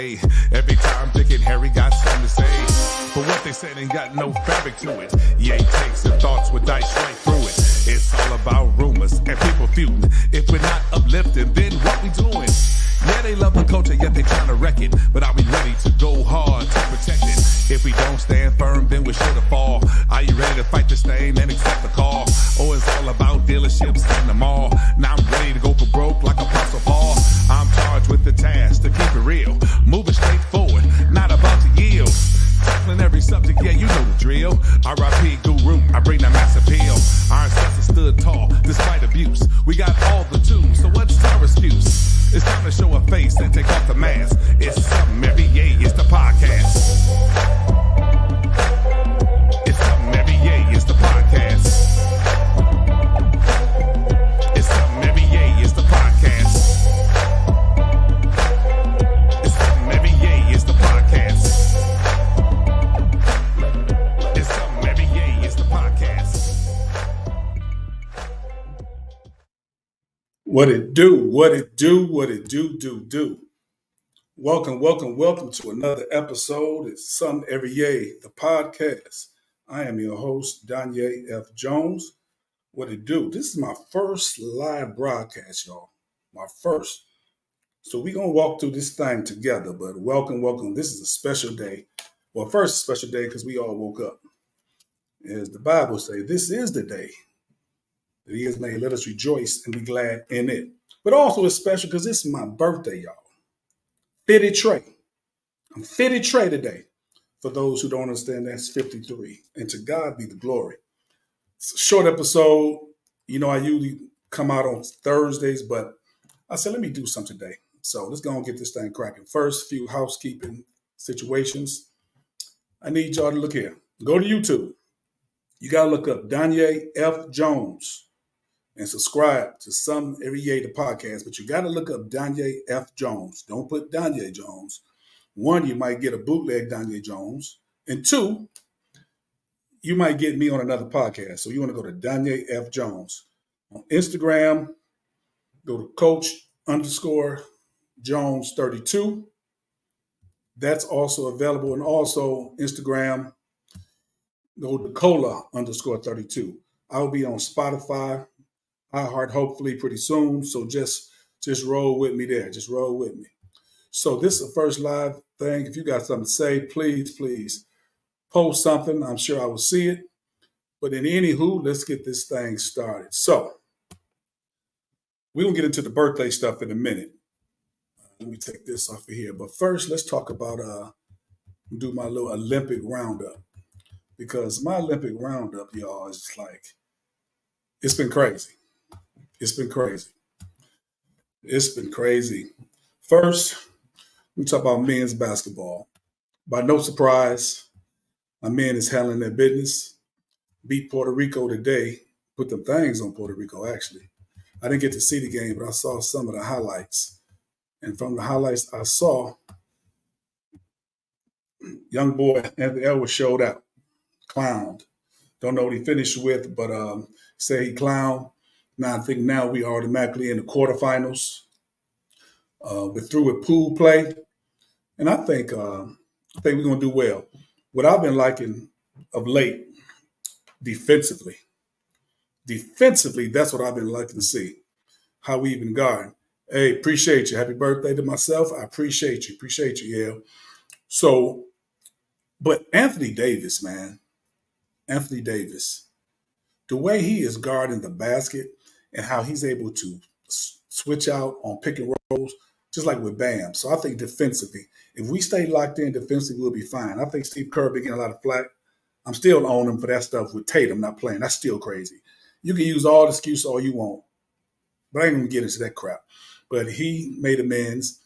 day. Every time Dick and Harry got something to say. But what they said ain't got no fabric to it. Yay takes and thoughts with dice right through it. It's all about rumors and people feuding. If we're not uplifting, then what we doing? Yeah, they love the culture, yet they trying to wreck it. But are we ready to go hard to protect it? If we don't stand firm, then we're sure to fall. Are you ready to fight the stain and accept the call? Or it's all about dealerships and the mall? Now I'm ready to go for broke like Apostle Paul. I'm charged with the task to keep it real. Moving straight forward, not about to yield. Tackling every subject, yeah, you know the drill. R.I.P. Guru, I bring that mass appeal. Our ancestors stood tall despite abuse. We got all the tools, so what's our excuse? It's time to show a face and take off the mask. It's something every yay, it's the podcast. It's something every yay, it's the podcast. It's something every yay, it's the podcast. It's something every yay, it's the podcast. It's something every yay, it's the podcast. What it do, what it do, what it do. Welcome to another episode. It's Something Every Yay, the podcast. I am your host, Danye F. Jones. What it do? This is my first live broadcast, y'all. My first. So we're going to walk through this thing together, but welcome. This is a special day. Well, first, a special day because we all woke up. As the Bible says, this is the day that he has made. Let us rejoice and be glad in it. But also it's special because it's my birthday, y'all. Fitted Trey. I'm Fitted Trey today. For those who don't understand, that's 53. And to God be the glory. It's a short episode. You know, I usually come out on Thursdays, but I said, let me do something today. So let's go and get this thing cracking. First, few housekeeping situations. I need y'all to look here. Go to YouTube. You got to look up Danye F. Jones and subscribe to Something Every Yay, the podcast. But you got to look up Danye F. Jones. Don't put Danye Jones. One, you might get a bootleg Danye Jones. And two, you might get me on another podcast. So you want to go to Danye F. Jones. On Instagram, go to Coach_Jones32. That's also available. And also Instagram, go to Cola_32. I'll be on Spotify, iHeart, hopefully pretty soon. So just roll with me there. Just roll with me. So this is the first live thing. If you got something to say, please post something. I'm sure I will see it. But in anywho, let's get this thing started. So we're going to get into the birthday stuff in a minute. Let me take this off of here. But first, let's talk about, do my little Olympic roundup. Because my Olympic roundup, y'all, is like, it's been crazy. First, we talk about men's basketball. By no surprise, my men is handling their business. Beat Puerto Rico today. Put them things on Puerto Rico, actually. I didn't get to see the game, but I saw some of the highlights. And from the highlights I saw, young boy Anthony Edwards showed out. Clowned. Don't know what he finished with, but say he clowned. Now I think now we are automatically in the quarterfinals. We're through with pool play, and I think we're gonna do well. What I've been liking of late, defensively, that's what I've been liking to see. How we even guard. Hey, appreciate you. Happy birthday to myself. I appreciate you, yeah. So, but Anthony Davis, man. Anthony Davis, the way he is guarding the basket and how he's able to switch out on pick and rolls, just like with Bam. So I think defensively, if we stay locked in defensively, we'll be fine. I think Steve Kerr been getting a lot of flack. I'm still on him for that stuff with Tatum not playing. That's still crazy. You can use all the excuses all you want, but I ain't going to get into that crap. But he made amends.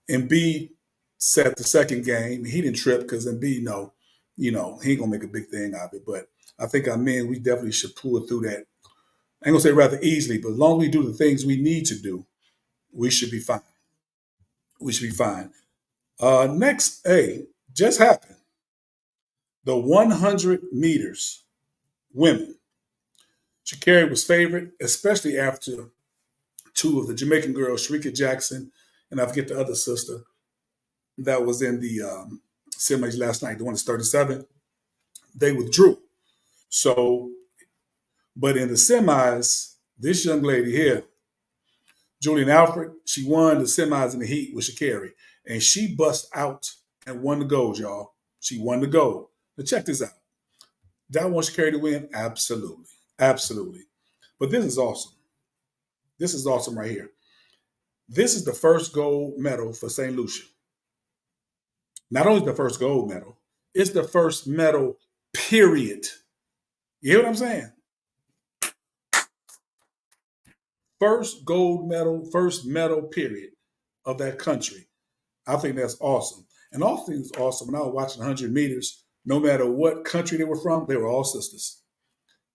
Embiid set the second game. He didn't trip because Embiid, he ain't going to make a big thing out of it. But I think our men, we definitely should pull through that. I ain't going to say rather easily, but as long as we do the things we need to do, we should be fine. Next, just happened. The 100 meters women. Sha'Carri was favored, especially after two of the Jamaican girls, Shericka Jackson, and I forget the other sister, that was in the semis last night, the one that's 37, they withdrew. So, but in the semis, this young lady here, Julian Alfred, she won the semis in the heat with Sha'Carri, and she bust out and won the gold, y'all. She won the gold. Now check this out. Did I want Sha'Carri to win? Absolutely. Absolutely. But this is awesome. This is awesome right here. This is the first gold medal for St. Lucia. Not only the first gold medal, it's the first medal, period. You hear what I'm saying? First gold medal, first medal, period, of that country. I think that's awesome. And also it's awesome when I was watching 100 meters, no matter what country they were from, they were all sisters.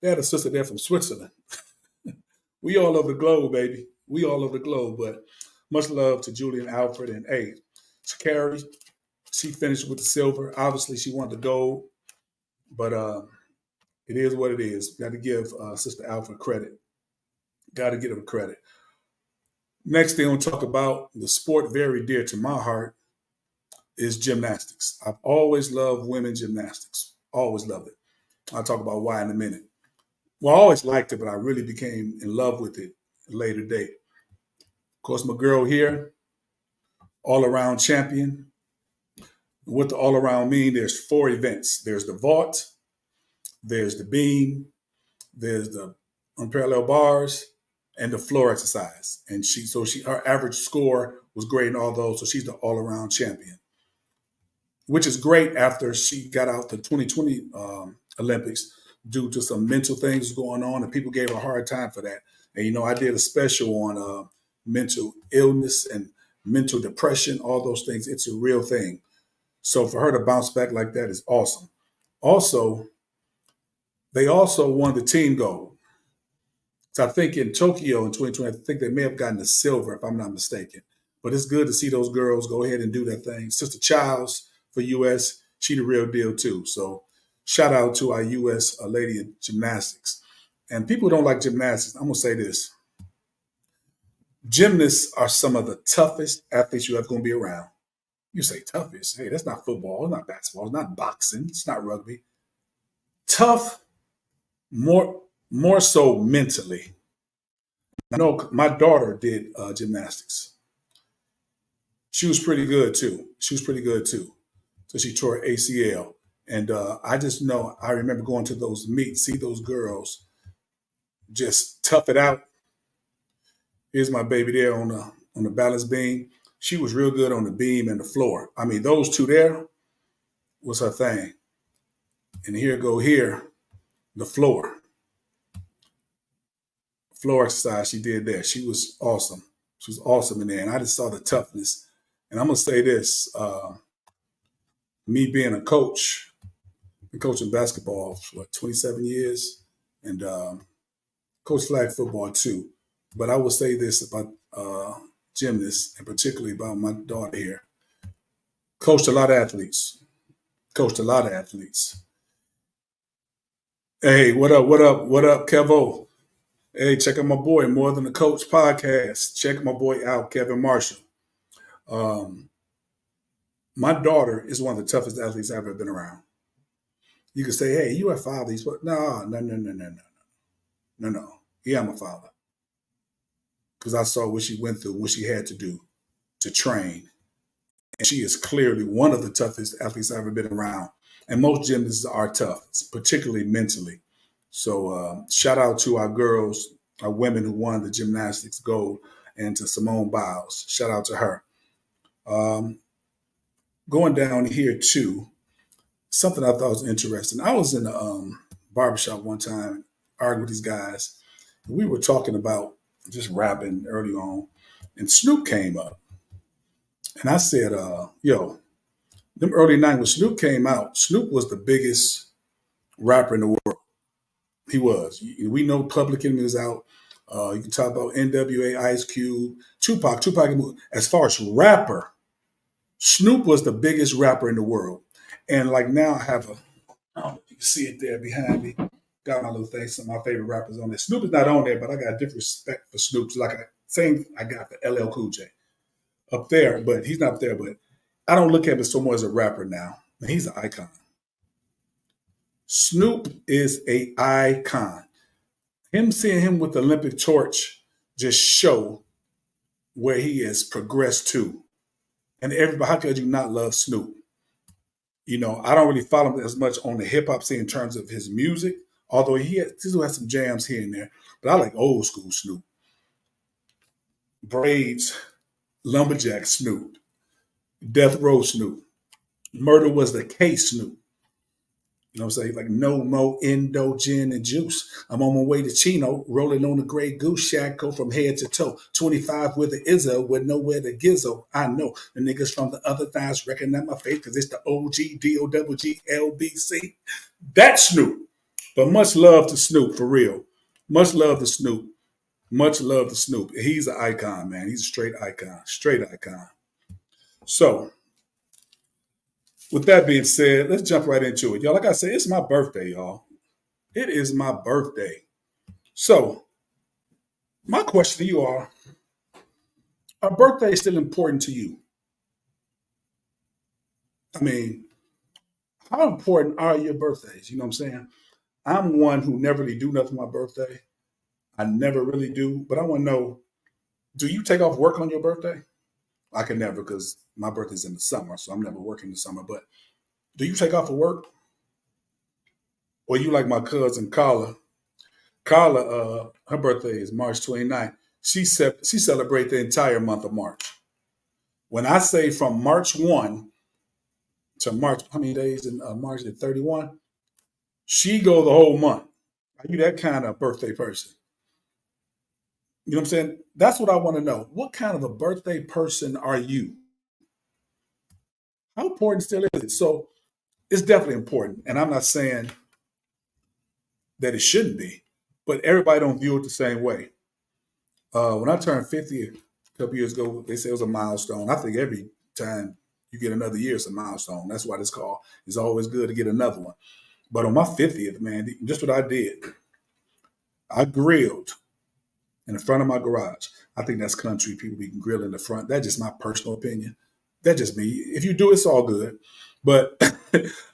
They had a sister there from Switzerland. We all over the globe, baby. We all over the globe. But much love to Julian Alfred. And hey, Sha'Carri, she finished with the silver. Obviously, she won the gold. But it is what it is. Got to give Sister Alfred credit. Got to give her credit. Next thing I want to talk about, the sport very dear to my heart, is gymnastics. I've always loved women's gymnastics. Always loved it. I'll talk about why in a minute. Well, I always liked it, but I really became in love with it at a later date. Of course, my girl here, all-around champion. What the all-around mean? There's 4 events. There's the vault, there's the beam, there's the unparalleled bars, and the floor exercise. And her average score was great in all those, so she's the all-around champion, which is great after she got out the 2020 Olympics due to some mental things going on, and people gave her a hard time for that. And, I did a special on mental illness and mental depression, all those things. It's a real thing. So for her to bounce back like that is awesome. Also, they also won the team gold. So I think in Tokyo in 2020, I think they may have gotten the silver, if I'm not mistaken. But it's good to see those girls go ahead and do their thing. Sister Childs for U.S., she the real deal too. So shout out to our U.S. lady in gymnastics. And people who don't like gymnastics, I'm going to say this. Gymnasts are some of the toughest athletes you're ever going to be around. You say toughest. Hey, that's not football. It's not basketball. It's not boxing. It's not rugby. Tough, more so mentally. I know my daughter did gymnastics. She was pretty good too. So she tore her ACL. And I just know, I remember going to those meets, see those girls just tough it out. Here's my baby there on the balance beam. She was real good on the beam and the floor. I mean, those two there was her thing. And here the floor. Floor exercise she did there. She was awesome. She was awesome in there. And I just saw the toughness. And I'm going to say this, me being a coach, been coaching basketball for 27 years and coach flag football too. But I will say this about gymnasts, and particularly about my daughter here. Coached a lot of athletes. Hey, what up, Kevo? Hey, check out my boy, More Than a Coach podcast. Check my boy out, Kevin Marshall. My daughter is one of the toughest athletes I've ever been around. You can say, hey, you are father. But no. Yeah, I'm a father. Because I saw what she went through, what she had to do to train. And she is clearly one of the toughest athletes I've ever been around. And most gymnasts are tough, particularly mentally. So shout out to our girls, our women who won the gymnastics gold, and to Simone Biles. Shout out to her. Going down here too, something I thought was interesting. I was in a barbershop one time arguing with these guys. And we were talking about just rapping early on, and Snoop came up. And I said, them early 90s, when Snoop came out, Snoop was the biggest rapper in the world. He was. We know Public Enemy was out. You can talk about NWA, Ice Cube, Tupac. As far as rapper, Snoop was the biggest rapper in the world. And like now I have I don't know if you can see it there behind me. Got my little thing, some of my favorite rappers on there. Snoop is not on there, but I got a different respect for Snoop. Like same I got for LL Cool J up there, but he's not up there. But I don't look at him so much as a rapper now. He's an icon. Snoop is a icon. Him seeing him with the Olympic torch just show where he has progressed to. And everybody, how could you not love Snoop? I don't really follow him as much on the hip hop scene in terms of his music, although he still has some jams here and there. But I like old school Snoop. Braids, Lumberjack Snoop, Death Row Snoop, Murder Was the Case Snoop. You know what I'm saying? Like no more endo, gin, and juice. I'm on my way to Chino, rolling on the Grey Goose Shackle from head to toe. 25 with the Izzo, with nowhere to gizzo. I know the niggas from the other thighs recognize my face because it's the OG, DOGG, LBC. That's Snoop. But much love to Snoop, for real. Much love to Snoop. Much love to Snoop. He's an icon, man. He's a straight icon. Straight icon. So, with that being said, let's jump right into it. Y'all, like I said, it's my birthday, y'all. It is my birthday. So, my question to you are birthdays still important to you? I mean, how important are your birthdays? You know what I'm saying? I'm one who never really do nothing on my birthday. I never really do. But I want to know, do you take off work on your birthday? I can never because my birthday's in the summer, so I'm never working in the summer. But do you take off of work? Or you like my cousin Carla? Carla, her birthday is March 29th. She celebrates the entire month of March. When I say from March 1 to March, how many days in March at 31? She go the whole month. Are you that kind of birthday person? You know what I'm saying? That's what I want to know. What kind of a birthday person are you? How important still is it? So it's definitely important. And I'm not saying that it shouldn't be, but everybody don't view it the same way. When I turned 50 a couple years ago, they say it was a milestone. I think every time you get another year, it's a milestone. That's why it's called. It's always good to get another one. But on my 50th, man, just what I did, I grilled in the front of my garage. I think that's country. People be grill in the front. That's just my personal opinion. That's just me. If you do, it's all good. But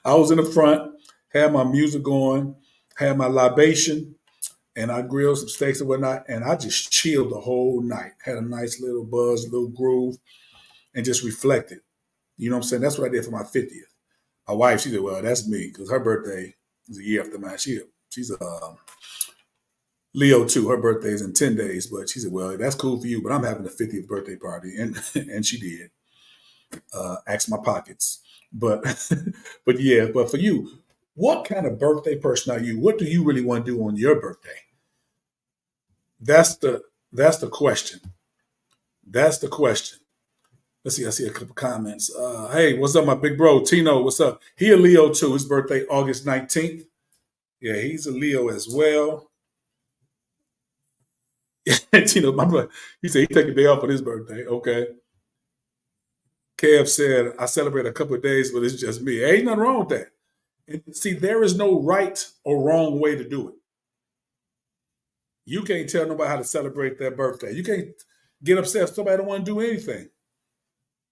I was in the front, had my music going, had my libation, and I grilled some steaks and whatnot, and I just chilled the whole night. Had a nice little buzz, little groove, and just reflected. You know what I'm saying? That's what I did for my 50th. My wife, she said, well, that's me, because her birthday is a year after mine. She's a Leo too. Her birthday is in 10 days, but she said, well, that's cool for you, but I'm having a 50th birthday party. And she did. Ask my pockets. But but yeah, but for you, what kind of birthday person are you? What do you really want to do on your birthday? That's the question. That's the question. Let's see. I see a couple comments. Hey, what's up, my big bro Tino? What's up? He a Leo too. His birthday August 19th. Yeah, he's a Leo as well. Tino, my brother, he said he take a day off on his birthday. Okay. Kev said I celebrate a couple of days, but it's just me. Ain't nothing wrong with that. And see, there is no right or wrong way to do it. You can't tell nobody how to celebrate their birthday. You can't get upset if somebody don't want to do anything.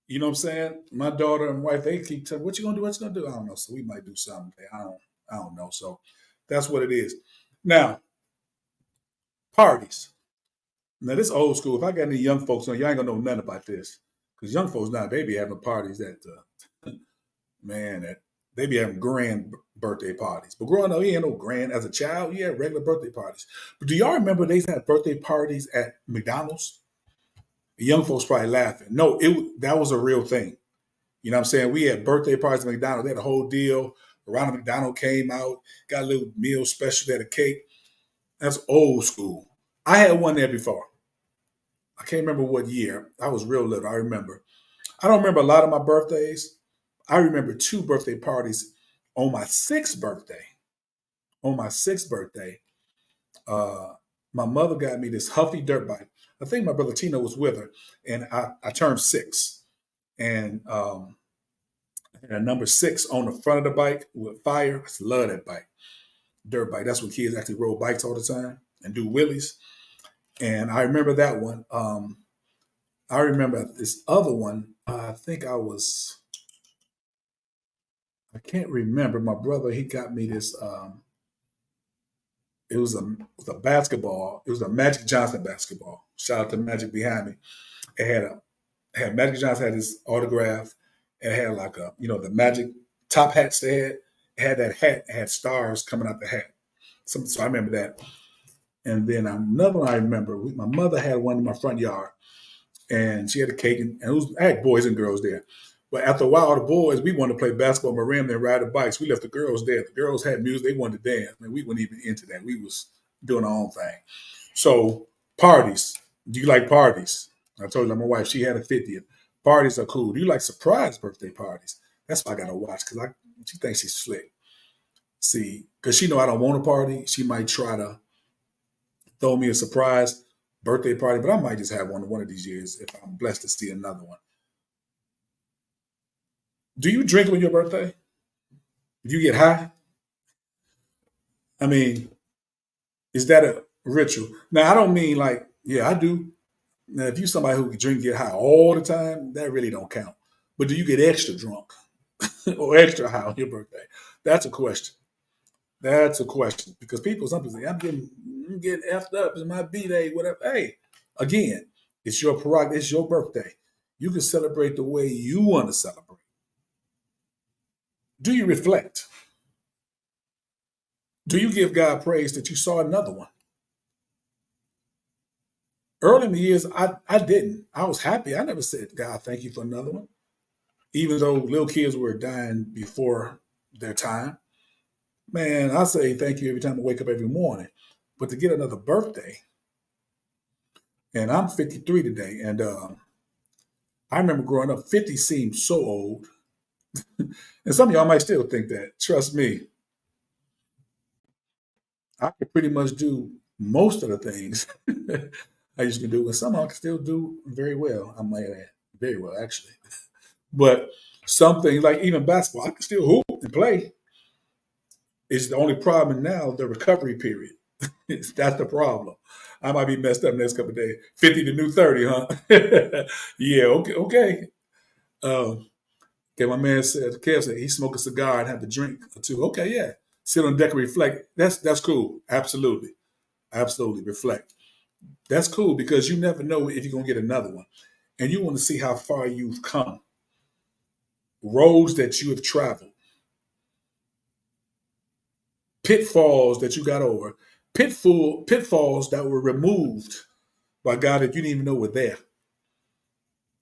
You know what I'm saying? My daughter and wife, they keep telling, what you gonna do? What you gonna do? I don't know. So we might do something. I don't know. So that's what it is. Now, parties. Now this old school. If I got any young folks on, y'all ain't gonna know nothing about this. Because young folks now, they be having parties that man, that they be having grand birthday parties. But growing up, you ain't no grand. As a child, you had regular birthday parties. But do y'all remember they had birthday parties at McDonald's? The young folks probably laughing. No, that was a real thing. You know what I'm saying? We had birthday parties at McDonald's. They had a whole deal. Ronald McDonald came out, got a little meal special, they had a cake. That's old school. I had one there before. I can't remember what year. I was real little. I remember. I don't remember a lot of my birthdays. I remember two birthday parties on my sixth birthday. On my sixth birthday, uh, my mother got me this Huffy dirt bike. I think my brother Tino was with her, and I turned six. And had a number six on the front of the bike with fire. I love that bike. Dirt bike. That's when kids actually rode bikes all the time and do wheelies. And I remember that one. I remember this other one. I think I was I can't remember. My brother, he got me this. It was a basketball. It was a Magic Johnson basketball. Shout out to Magic behind me. It had Magic Johnson had his autograph. It had like the Magic top hats they had. It had that hat. It had stars coming out the hat. So I remember that. And then another one I remember. My mother had one in my front yard, and she had a cake, and I had boys and girls there. But after a while, the boys, we wanted to play basketball, marimba, and ride the bikes. We left the girls there. The girls had music; they wanted to dance. Man, we weren't even into that. We was doing our own thing. So parties. Do you like parties? I told you my wife, she had a 50th. Parties are cool. Do you like surprise birthday parties? That's what I gotta watch because she thinks she's slick. See, because she know I don't want a party, she might try to throw me a surprise birthday party, but I might just have one of these years if I'm blessed to see another one. Do you drink on your birthday? Do you get high? I mean, is that a ritual? Now, I don't mean like, yeah, I do. Now, if you somebody who can drink get high all the time, that really don't count. But do you get extra drunk or extra high on your birthday? That's a question. That's a question because some people say I'm getting effed up. It's my b day, whatever. Hey, again, it's your prerogative. It's your birthday. You can celebrate the way you want to celebrate. Do you reflect? Do you give God praise that you saw another one? Early in the years, I didn't. I was happy. I never said, God, thank you for another one. Even though little kids were dying before their time. Man, I say thank you every time I wake up every morning. But to get another birthday, and I'm 53 today, and I remember growing up, 50 seemed so old. And some of y'all might still think that. Trust me, I could pretty much do most of the things I used to do, and some I can still do very well. I might add, very well actually. But some things, like even basketball, I can still hoop and play. It's the only problem now, the recovery period. That's the problem. I might be messed up next couple of days. 50 to new 30, huh? Yeah, okay, okay. Um, okay, my man said, Kev said he smoke a cigar and have a drink or two. Okay, yeah. Sit on deck and reflect. That's cool. Absolutely. Absolutely. Reflect. That's cool because you never know if you're gonna get another one. And you want to see how far you've come, roads that you have traveled, pitfalls that you got over, pitfalls that were removed by God that you didn't even know were there.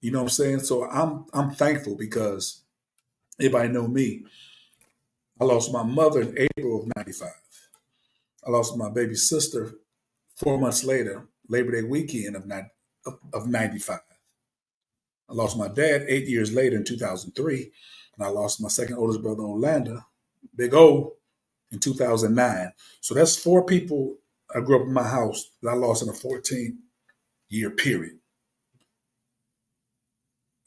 You know what I'm saying? So I'm thankful because everybody know me. I lost my mother in April of '95. I lost my baby sister 4 months later, Labor Day weekend of '95. I lost my dad 8 years later in 2003, and I lost my second oldest brother Orlando, Big O, in 2009. So that's four people I grew up in my house that I lost in a 14-year period.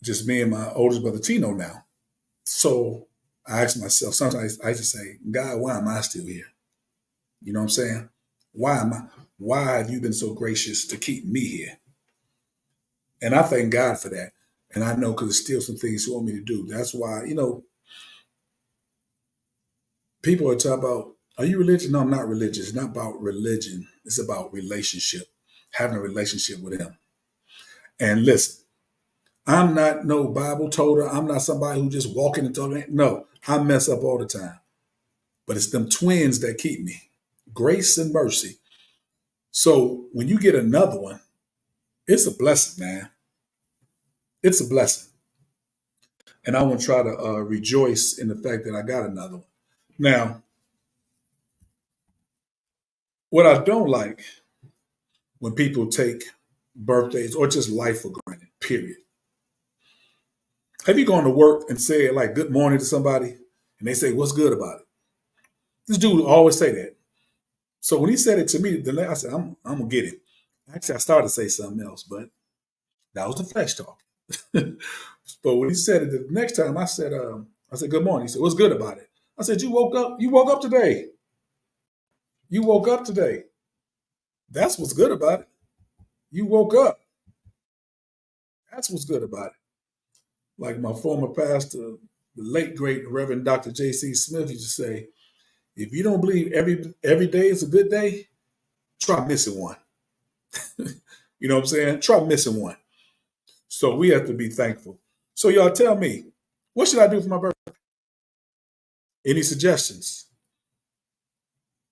Just me and my oldest brother Tino now. So I ask myself, sometimes I just say, God, why am I still here? You know what I'm saying? Why have you been so gracious to keep me here? And I thank God for that. And I know because there's still some things He want me to do. That's why, people are talking about, are you religious? No, I'm not religious. It's not about religion. It's about relationship, having a relationship with Him. And listen, I'm not no Bible toter. I'm not somebody who just walking and talking. No, I mess up all the time. But it's them twins that keep me. Grace and mercy. So when you get another one, it's a blessing, man. It's a blessing. And I want to try to rejoice in the fact that I got another one. Now, what I don't like when people take birthdays or just life for granted, period. Have you gone to work and said like good morning to somebody and they say, what's good about it? This dude always say that. So when he said it to me, I said, I'm gonna get it. Actually, I started to say something else, but that was the flesh talk. But when he said it the next time, I said, good morning. He said, what's good about it? I said, you woke up. You woke up today. You woke up today. That's what's good about it. You woke up. That's what's good about it. Like my former pastor, the late great Reverend Dr. J.C. Smith used to say, if you don't believe every day is a good day, try missing one. You know what I'm saying? Try missing one. So we have to be thankful. So y'all tell me, what should I do for my birthday? Any suggestions?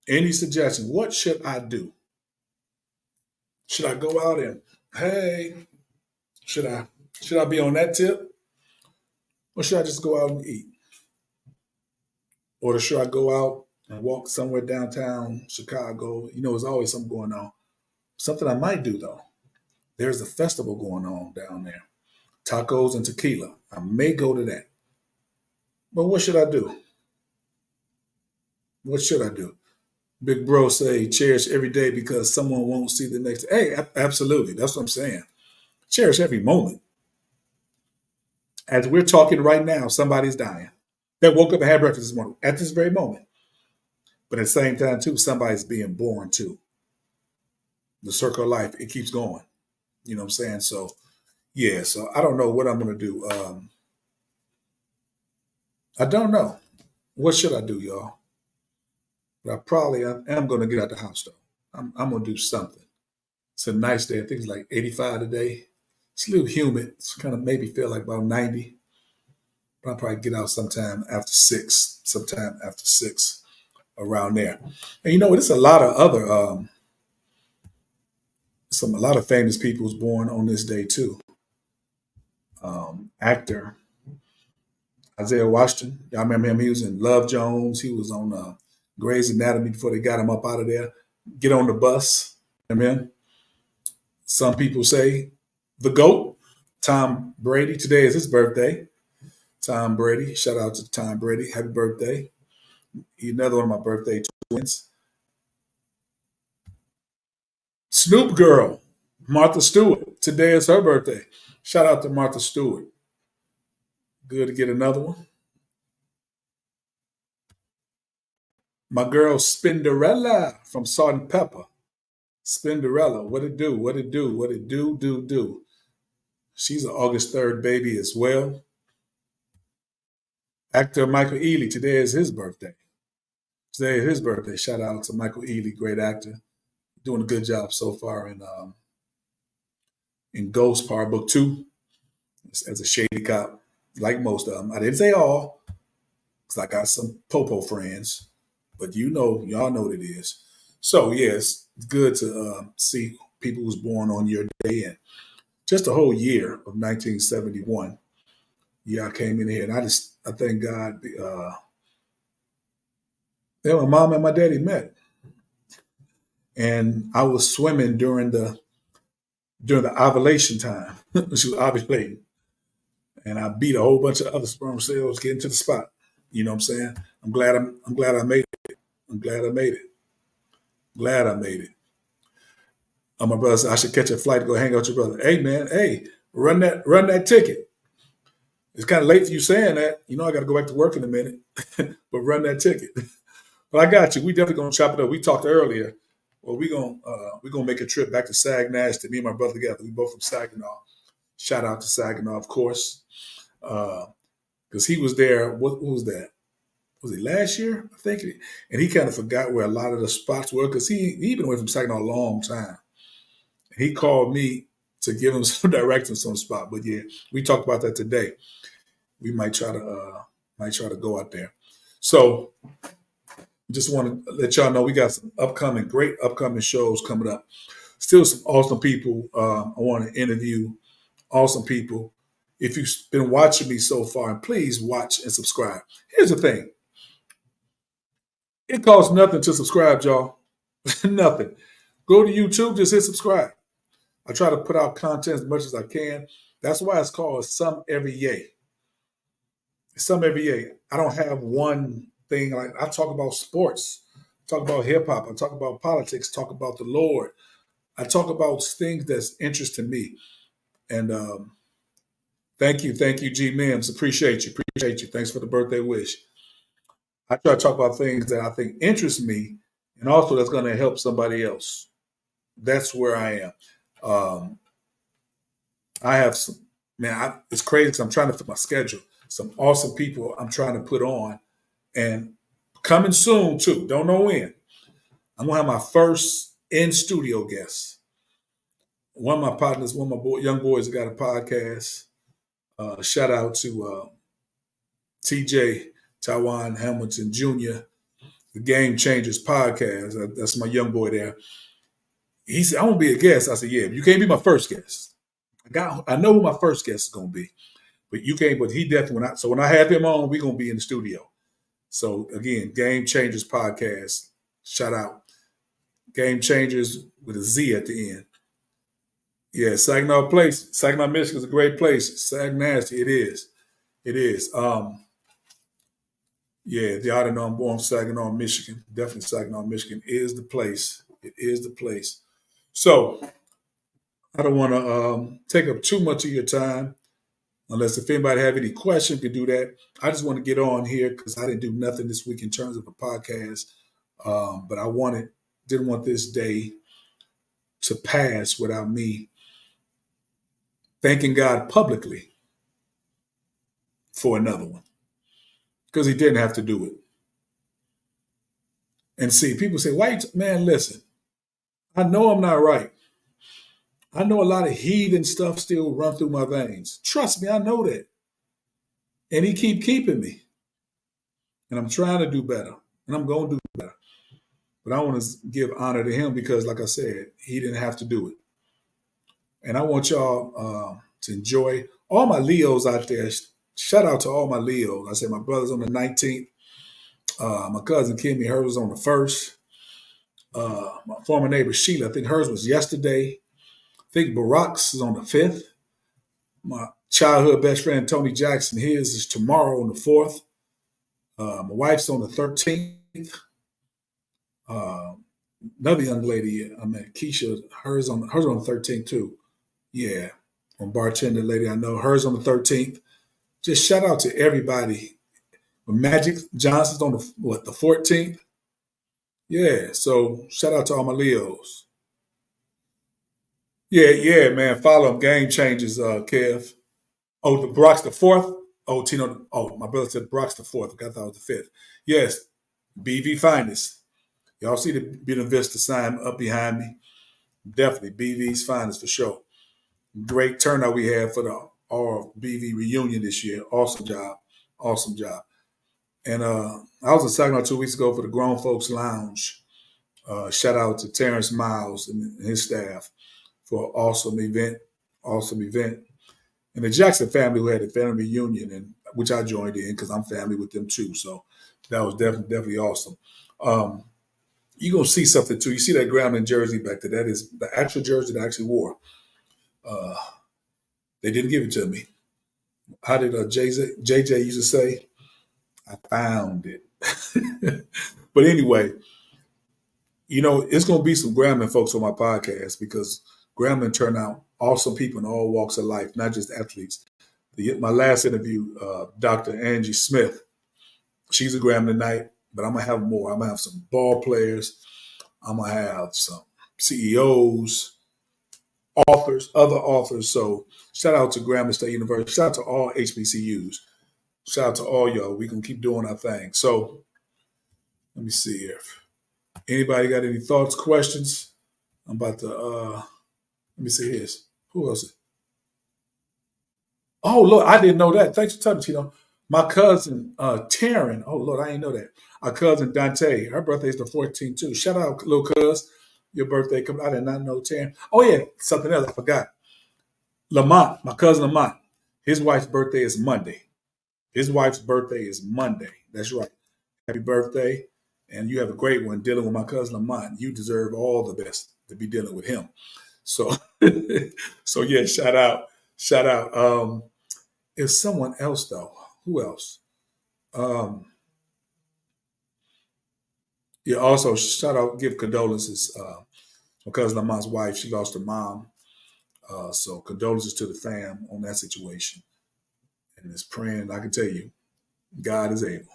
Any suggestions? What should I do? Should I go out and hey, should I be on that tip? Or should I just go out and eat? Or should I go out and walk somewhere downtown Chicago? You know, there's always something going on. Something I might do though. There's a festival going on down there. Tacos and tequila. I may go to that. But what should I do? What should I do? Big bro say cherish every day because someone won't see the next. Hey, absolutely. That's what I'm saying. Cherish every moment. As we're talking right now, somebody's dying. That woke up and had breakfast this morning at this very moment. But at the same time, too, somebody's being born too. The circle of life, it keeps going. You know what I'm saying? So, yeah, so I don't know what I'm going to do. I don't know. What should I do, y'all? But I am going to get out the house, though. I'm going to do something. It's a nice day. I think it's like 85 today. It's a little humid. It's kind of maybe feel like about 90. But I'll probably get out sometime after 6, around there. And you know what? It's a lot of other, a lot of famous people was born on this day, too. Actor Isaiah Washington. Y'all remember him? He was in Love Jones. He was on Grey's Anatomy before they got him up out of there. Get on the bus. Amen. Some people say the GOAT, Tom Brady. Today is his birthday. Tom Brady. Shout out to Tom Brady. Happy birthday. He's another one of my birthday twins. Snoop Girl, Martha Stewart. Today is her birthday. Shout out to Martha Stewart. Good to get another one. My girl Spinderella from Salt and Pepper. Spinderella, what it do? What it do? What it do? She's an August 3rd baby as well. Actor Michael Ealy, today is his birthday. Today is his birthday. Shout out to Michael Ealy, great actor. Doing a good job so far in Ghost Part Book 2 as a shady cop, like most of them. I didn't say all, because I got some Popo friends, but y'all know what it is. So, yes, it's good to see people who's born on your day and just the whole year of 1971. Yeah, I came in here and I thank God. Then my mom and my daddy met, and I was swimming during the ovulation time. She was ovulating, and I beat a whole bunch of other sperm cells getting to the spot. You know what I'm saying? I'm glad I made it. I'm glad I made it. Glad I made it. My brother said I should catch a flight to go hang out with your brother. Hey man, hey, run that ticket. It's kind of late for you saying that. You know I got to go back to work in a minute, but run that ticket. But I got you. We definitely gonna chop it up. We talked earlier. Well, we gonna make a trip back to Saginaw to me and my brother together. We both from Saginaw. Shout out to Saginaw, of course, because he was there. What was that? Was it last year? I think. And he kind of forgot where a lot of the spots were because he been away from Saginaw a long time. And he called me to give him some directions on the spot. But yeah, we talked about that today. We might try to go out there. So just want to let y'all know we got some great upcoming shows coming up. Still some awesome people I want to interview. Awesome people. If you've been watching me so far, please watch and subscribe. Here's the thing. It costs nothing to subscribe, y'all. Nothing. Go to YouTube, just hit subscribe. I try to put out content as much as I can. That's why it's called Some Every Yay. Some Every Yay. I don't have one thing. Like I talk about sports, talk about hip hop, I talk about politics, talk about the Lord. I talk about things that's interest to me. And thank you, G Mims. Appreciate you. Thanks for the birthday wish. I try to talk about things that I think interest me and also that's going to help somebody else. That's where I am. I have some, man, it's crazy because I'm trying to fit my schedule. Some awesome people I'm trying to put on, and coming soon too. Don't know when. I'm gonna have my first in studio guest. One of my partners, one of my young boys, got a podcast. Shout out to TJ Taiwan Hamilton Jr., the Game Changers podcast. That's my young boy there. He said, "I want to be a guest." I said, "Yeah, you can't be my first guest. I know who my first guest is gonna be, but you can't. But he definitely when I have him on, we're gonna be in the studio." So again, Game Changers podcast. Shout out Game Changers with a Z at the end. Yeah, Saginaw Place, Saginaw, Michigan is a great place. Sag nasty, it is. It is. Yeah, the ought to know I'm born Saginaw, Michigan. Definitely Saginaw, Michigan is the place. It is the place. So I don't want to take up too much of your time, unless if anybody have any questions, you can do that. I just want to get on here because I didn't do nothing this week in terms of a podcast, but didn't want this day to pass without me thanking God publicly for another one because he didn't have to do it. And see, people say, "Why, man? Listen, I know I'm not right. I know a lot of heathen stuff still run through my veins. Trust me, I know that. And he keeping me. And I'm trying to do better. And I'm going to do better. But I want to give honor to him because, like I said, he didn't have to do it. And I want y'all to enjoy all my Leos out there. Shout out to all my Leos. I said my brother's on the 19th. My cousin Kimmy, hers was on the 1st. My former neighbor Sheila, I think hers was yesterday. I think Barack's is on the 5th. My childhood best friend Tony Jackson, his is tomorrow on the 4th. My wife's on the 13th. Another young lady, I met Keisha, hers on the 13th too. Yeah, on bartender lady I know, hers on the 13th. Just shout out to everybody. Magic Johnson's on the 14th. Yeah, so shout out to all my Leos. Yeah, man. Follow them. Game Changers, Kev. Oh, the Brock's the 4th. Oh, Tino. Oh, my brother said Brock's the 4th. I thought it was the 5th. Yes, BV Finest. Y'all see the Buena Vista sign up behind me? Definitely BV's Finest for sure. Great turnout we had for the BV reunion this year. Awesome job. Awesome job. And I was in Saginaw 2 weeks ago for the Grown Folks Lounge. Shout out to Terrence Miles and his staff for an awesome event. Awesome event. And the Jackson family who had a family reunion, and which I joined in because I'm family with them too. So that was definitely awesome. You're going to see something too. You see that Grambling jersey back there. That is the actual jersey that I actually wore. They didn't give it to me. How did JJ used to say? I found it. But anyway, it's going to be some Grambling folks on my podcast because Grambling turn out awesome people in all walks of life, not just athletes. My last interview, Dr. Angie Smith, she's a Grambling, but I'm going to have more. I'm going to have some ball players. I'm going to have some CEOs, authors, other authors. So shout out to Grambling State University. Shout out to all HBCUs. Shout out to all y'all. We can keep doing our thing. So let me see here. Anybody got any thoughts, questions? I'm about to, let me see his. Who else? Oh, look, I didn't know that. Thanks for telling me, Tino. My cousin, Taryn. Oh, Lord, I didn't know that. Our cousin, Dante. Her birthday is the 14th, too. Shout out, little cuz. Your birthday coming. I did not know Taryn. Oh, yeah, something else I forgot. Lamont, my cousin Lamont. His wife's birthday is Monday. His wife's birthday is Monday. That's right. Happy birthday. And you have a great one dealing with my cousin Lamont. You deserve all the best to be dealing with him. So, so yeah, shout out. Shout out. It's someone else, though. Who else? Yeah, also, shout out, give condolences. My cousin Lamont's wife, she lost her mom. So condolences to the fam on that situation. And it's praying, I can tell you, God is able.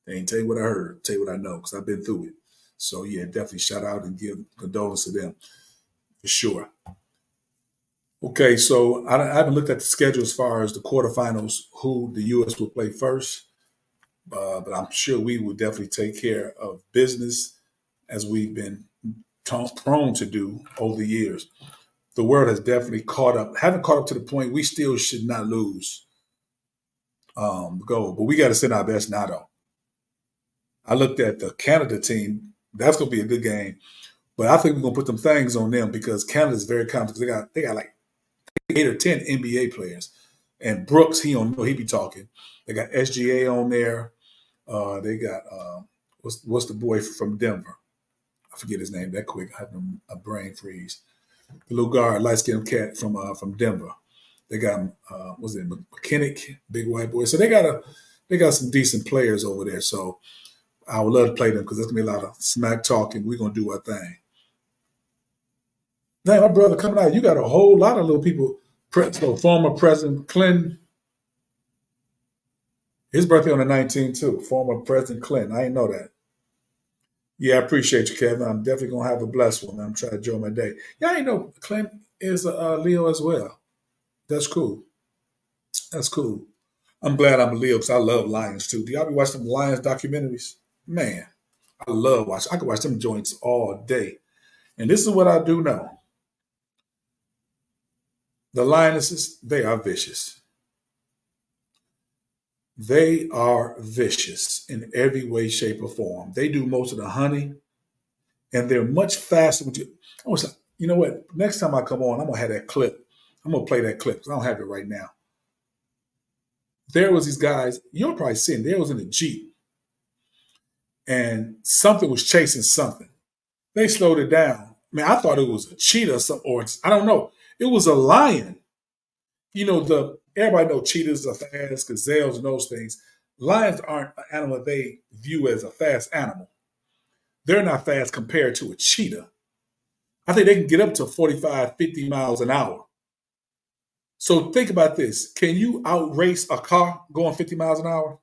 They ain't tell you what I heard, tell you what I know, because I've been through it. So yeah, definitely shout out and give condolences to them for sure. Okay, so I haven't looked at the schedule as far as the quarterfinals, who the U.S. will play first, but I'm sure we will definitely take care of business as we've been prone to do over the years. The world has definitely caught up, haven't caught up to the point we still should not lose gold, but we got to send our best now, though. I looked at the Canada team. That's going to be a good game, but I think we're going to put them things on them because Canada's very confident. They got like 8 or 10 NBA players. And Brooks, he don't know, he be talking. They got SGA on there. They got what's the boy from Denver? I forget his name that quick. I have a brain freeze. The little guard, light skinned cat from Denver. They got what's it, McKinnick, big white boy. So they got some decent players over there. So I would love to play them because there's gonna be a lot of smack talking. We're gonna do our thing. Now, my brother coming out, you got a whole lot of little people. So former President Clinton, his birthday on the 19th too. Former President Clinton. I didn't know that. Yeah, I appreciate you, Kevin. I'm definitely gonna have a blessed one. I'm trying to enjoy my day. Yeah, I know Clinton is a Leo as well. That's cool. That's cool. I'm glad I'm a Leo because I love lions too. Do y'all be watching them lions documentaries? Man, I love watching. I can watch them joints all day. And this is what I do know: the lionesses, they are vicious. They are vicious in every way, shape, or form. They do most of the hunting, and they're much faster. I was like, you know what? Next time I come on, I'm gonna have that clip. I'm gonna play that clip because I don't have it right now. There was these guys. You'll probably see them. They was in a jeep, and something was chasing something. They slowed it down. I mean, I thought it was a cheetah or something, or I don't know. It was a lion. You know, the everybody know cheetahs are fast, gazelles, and those things. Lions aren't an animal they view as a fast animal. They're not fast compared to a cheetah. I think they can get up to 45, 50 miles an hour. So think about this. Can you outrace a car going 50 miles an hour?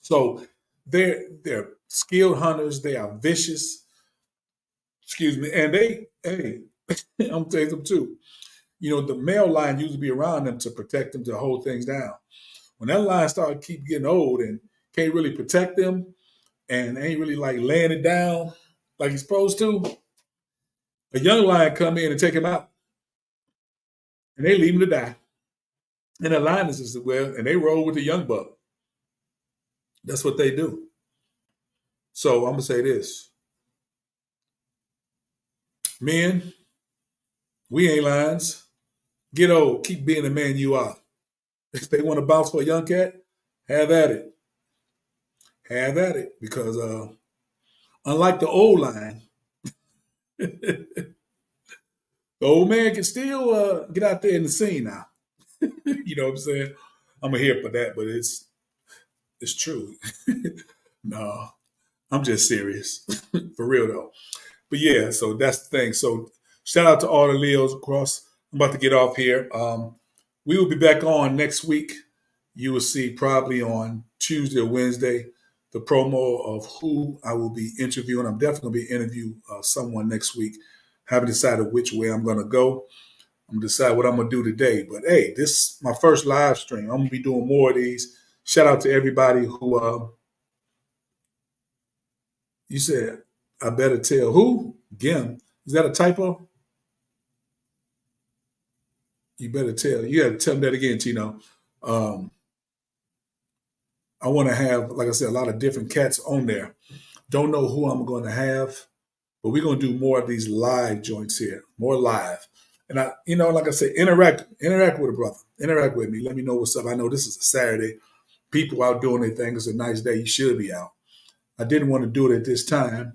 So they're skilled hunters, they are vicious, excuse me, and hey, I'm gonna tell you something too. You know, the male lion used to be around them to protect them to hold things down. When that lion started keep getting old and can't really protect them and ain't really like laying it down like he's supposed to, a young lion come in and take him out, and they leave him to die. And the lionesses as well, and they roll with the young buck. That's what they do. So I'm gonna say this: men, we ain't lions. Get old, keep being the man you are. If they want to bounce for a young cat, have at it. Have at it. Because unlike the old lion, the old man can still get out there in the scene now. You know what I'm saying? I'm here for that, but it's true. No, I'm just serious. For real though. But yeah, so that's the thing. So shout out to all the Leos across. I'm about to get off here. We will be back on next week. You will see probably on Tuesday or Wednesday the promo of who I will be interviewing. I'm definitely going to be interviewing someone next week. Haven't decided which way I'm going to go. I'm going to decide what I'm going to do today. But hey, this is my first live stream. I'm going to be doing more of these. Shout out to everybody who you said I better tell who? Gim. Is that a typo? You better tell. You got to tell them that again, Tino. Um, I want to have, like I said, a lot of different cats on there. Don't know who I'm going to have, but we're going to do more of these live joints here, more live. And like I said, interact with a brother, interact with me. Let me know what's up. I know this is a Saturday. People out doing their thing. It's a nice day. You should be out. I didn't want to do it at this time.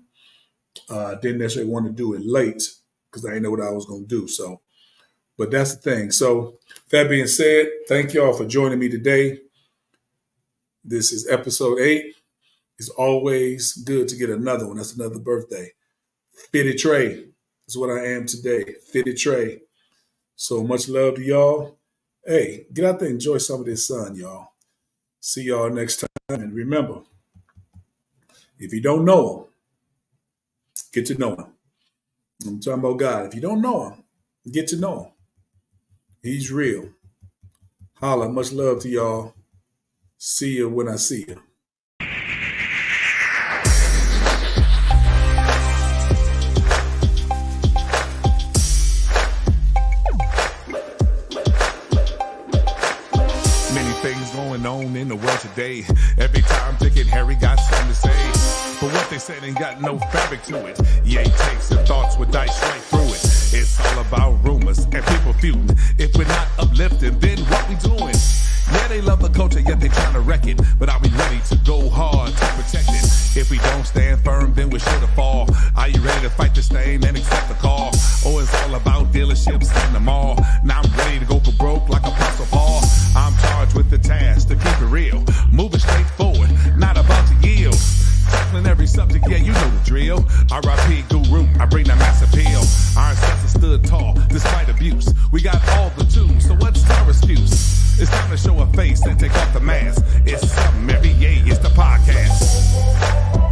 Didn't necessarily want to do it late because I didn't know what I was going to do. So, but that's the thing. So, that being said, thank you all for joining me today. This is episode 8. It's always good to get another one. That's another birthday. Fitty Trey is what I am today. Fitty Trey. So much love to y'all. Hey, get out there and enjoy some of this sun, y'all. See y'all next time. And remember, if you don't know him, get to know him. I'm talking about God. If you don't know him, get to know him. He's real. Holla, much love to y'all. See you when I see you. Things going on in the world today. Every time Dick and Harry got something to say, but what they said ain't got no fabric to it. Yay takes and thoughts with dice right through it. It's all about rumors and people feuding. If we're not uplifting, then what we doing? Yeah, they love the culture, yet they trying to wreck it. But are we ready to go hard to protect it? If we don't stand firm, then we're sure to fall. Are you ready to fight this thing and accept the call? Oh, it's all about dealerships and the mall. Now I'm ready to go for broke like Apostle Paul. I'm charged with the task to keep it real. Moving straight forward, not about to yield. Tackling every subject, yeah, you know the drill. R.I.P. Guru, I bring that mass appeal. Our ancestors stood tall despite abuse. We got all the tools, so what's our excuse? It's time to show a face and take off the mask. It's something every day, it's the podcast.